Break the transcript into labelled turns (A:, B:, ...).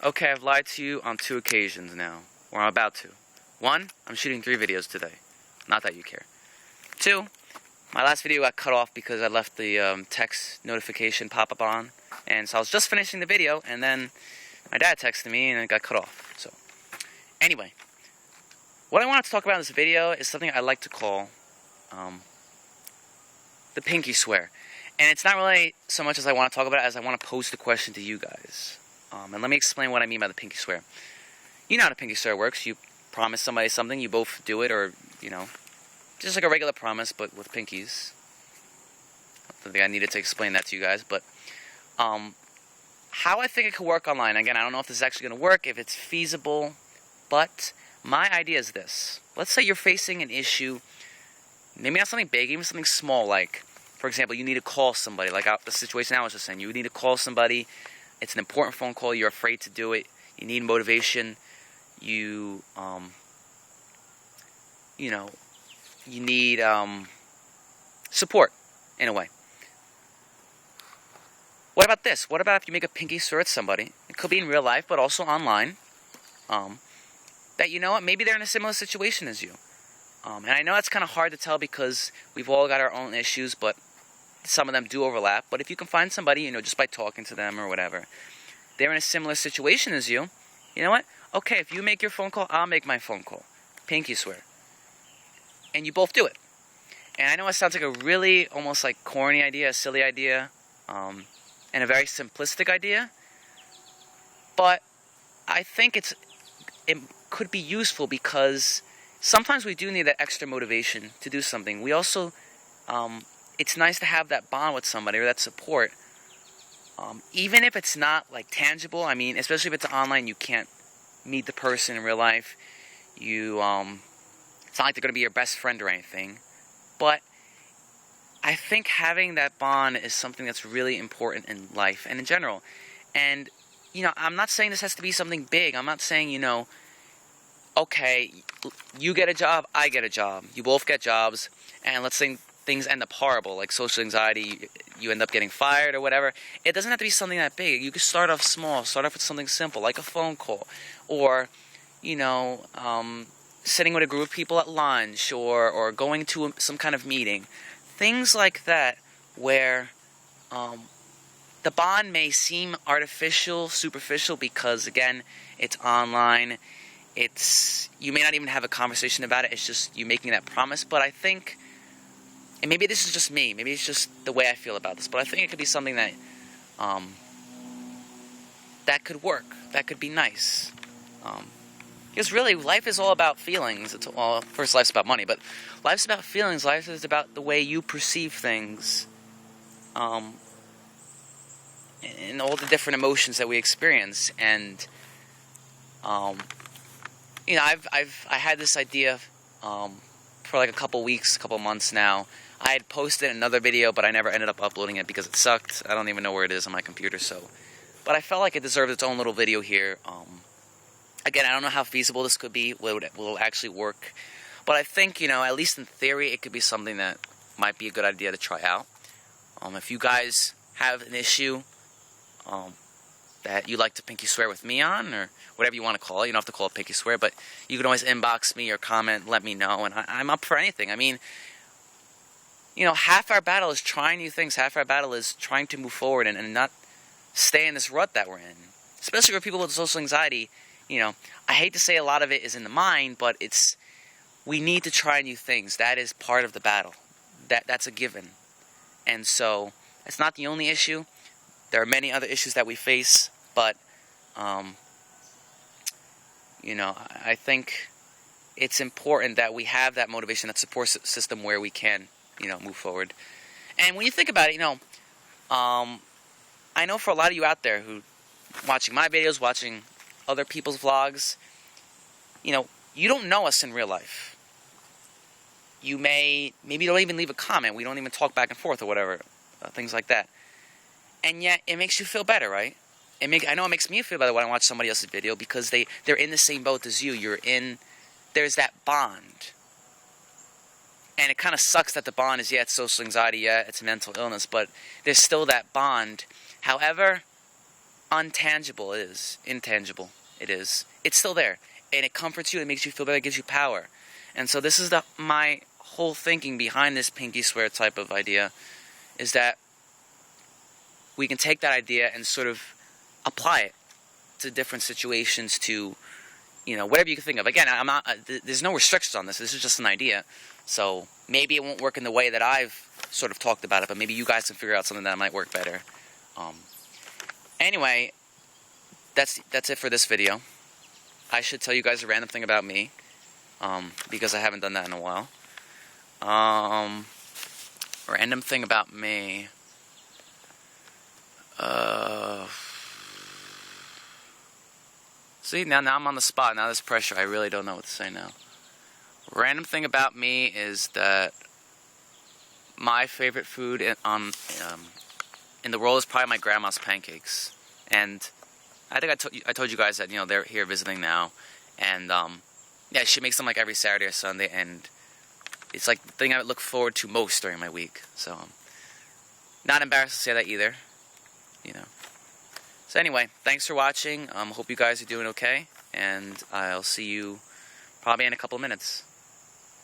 A: Okay, I've lied to you on 2 occasions now, or I'm about to. 1, I'm shooting 3 videos today. Not that you care. 2, my last video got cut off because I left the text notification pop up on, and so I was just finishing the video, and then my dad texted me, and it got cut off. So, anyway, what I wanted to talk about in this video is something I like to call the pinky swear. And it's not really so much as I want to talk about it as I want to pose the question to you guys. And let me explain what I mean by the pinky swear. You know how the pinky swear works. You promise somebody something, you both do it, or, just like a regular promise, but with pinkies. I don't think I needed to explain that to you guys, but how I think it could work online. Again, I don't know if this is actually going to work, if it's feasible, but my idea is this. Let's say you're facing an issue, maybe not something big, even something small, like, for example, you need to call somebody, like the situation I was just saying. You need to call somebody. It's an important phone call. You're afraid to do it. You need motivation. You need support, in a way. What about this? What about if you make a pinky swear at somebody? It could be in real life, but also online. That, you know what, maybe they're in a similar situation as you. And I know that's kind of hard to tell because we've all got our own issues, but some of them do overlap. But if you can find somebody, just by talking to them or whatever, they're in a similar situation as you, you know what? Okay, if you make your phone call, I'll make my phone call. Pinky swear. And you both do it. And I know it sounds like a really almost like corny idea, a silly idea, and a very simplistic idea. But I think it could be useful because sometimes we do need that extra motivation to do something. We also, it's nice to have that bond with somebody or that support. Even if it's not like tangible, I mean, especially if it's online, you can't meet the person in real life. It's not like they're going to be your best friend or anything. But I think having that bond is something that's really important in life and in general. And, I'm not saying this has to be something big. I'm not saying, okay, you get a job, I get a job. You both get jobs, and let's say things end up horrible, like social anxiety, you end up getting fired or whatever. It doesn't have to be something that big. You can start off small, start off with something simple, like a phone call, or, sitting with a group of people at lunch, or going to some kind of meeting. Things like that, where the bond may seem artificial, superficial, because, again, it's online. You may not even have a conversation about it. It's just you making that promise. But I think, and maybe this is just me, maybe it's just the way I feel about this, but I think it could be something that that could work. That could be nice. Because really, life is all about feelings. First, life's about money, but life's about feelings. Life is about the way you perceive things, and all the different emotions that we experience. And I had this idea for like a couple months now. I had posted another video, but I never ended up uploading it because it sucked. I don't even know where it is on my computer. But I felt like it deserved its own little video here. Again, I don't know how feasible this could be. Will it actually work? But I think, at least in theory, it could be something that might be a good idea to try out. If you guys have an issue that you'd like to pinky swear with me on, or whatever you want to call it. You don't have to call it pinky swear, but you can always inbox me or comment, let me know, and I'm up for anything. I mean, half our battle is trying new things. Half our battle is trying to move forward and not stay in this rut that we're in. Especially for people with social anxiety, I hate to say a lot of it is in the mind, but we need to try new things. That is part of the battle. That's a given. And so, it's not the only issue. There are many other issues that we face, but, I think it's important that we have that motivation, that support system where we can, move forward. And when you think about it, I know for a lot of you out there who watching my videos, watching other people's vlogs, you don't know us in real life. Maybe you don't even leave a comment. We don't even talk back and forth or whatever, things like that. And yet, it makes you feel better, right? I know it makes me feel better when I watch somebody else's video because they're in the same boat as you. There's that bond. And it kind of sucks that the bond is, it's social anxiety, it's mental illness, but there's still that bond. However, untangible it is, intangible it is, it's still there. And it comforts you, it makes you feel better, it gives you power. And so this is my whole thinking behind this pinky swear type of idea, is that we can take that idea and sort of apply it to different situations, to, you know, whatever you can think of. Again, I'm not, there's no restrictions on this. This is just an idea. So maybe it won't work in the way that I've sort of talked about it, but maybe you guys can figure out something that might work better. Anyway, that's it for this video. I should tell you guys a random thing about me, because I haven't done that in a while. Random thing about me. See, now I'm on the spot. Now there's pressure. I really don't know what to say now. Random thing about me is that my favorite food in the world is probably my grandma's pancakes. And I think I told you guys that, you know, they're here visiting now. And yeah, she makes them like every Saturday or Sunday, and it's like the thing I look forward to most during my week. So not embarrassed to say that either, you know. So anyway, thanks for watching. Hope you guys are doing okay, and I'll see you probably in a couple of minutes.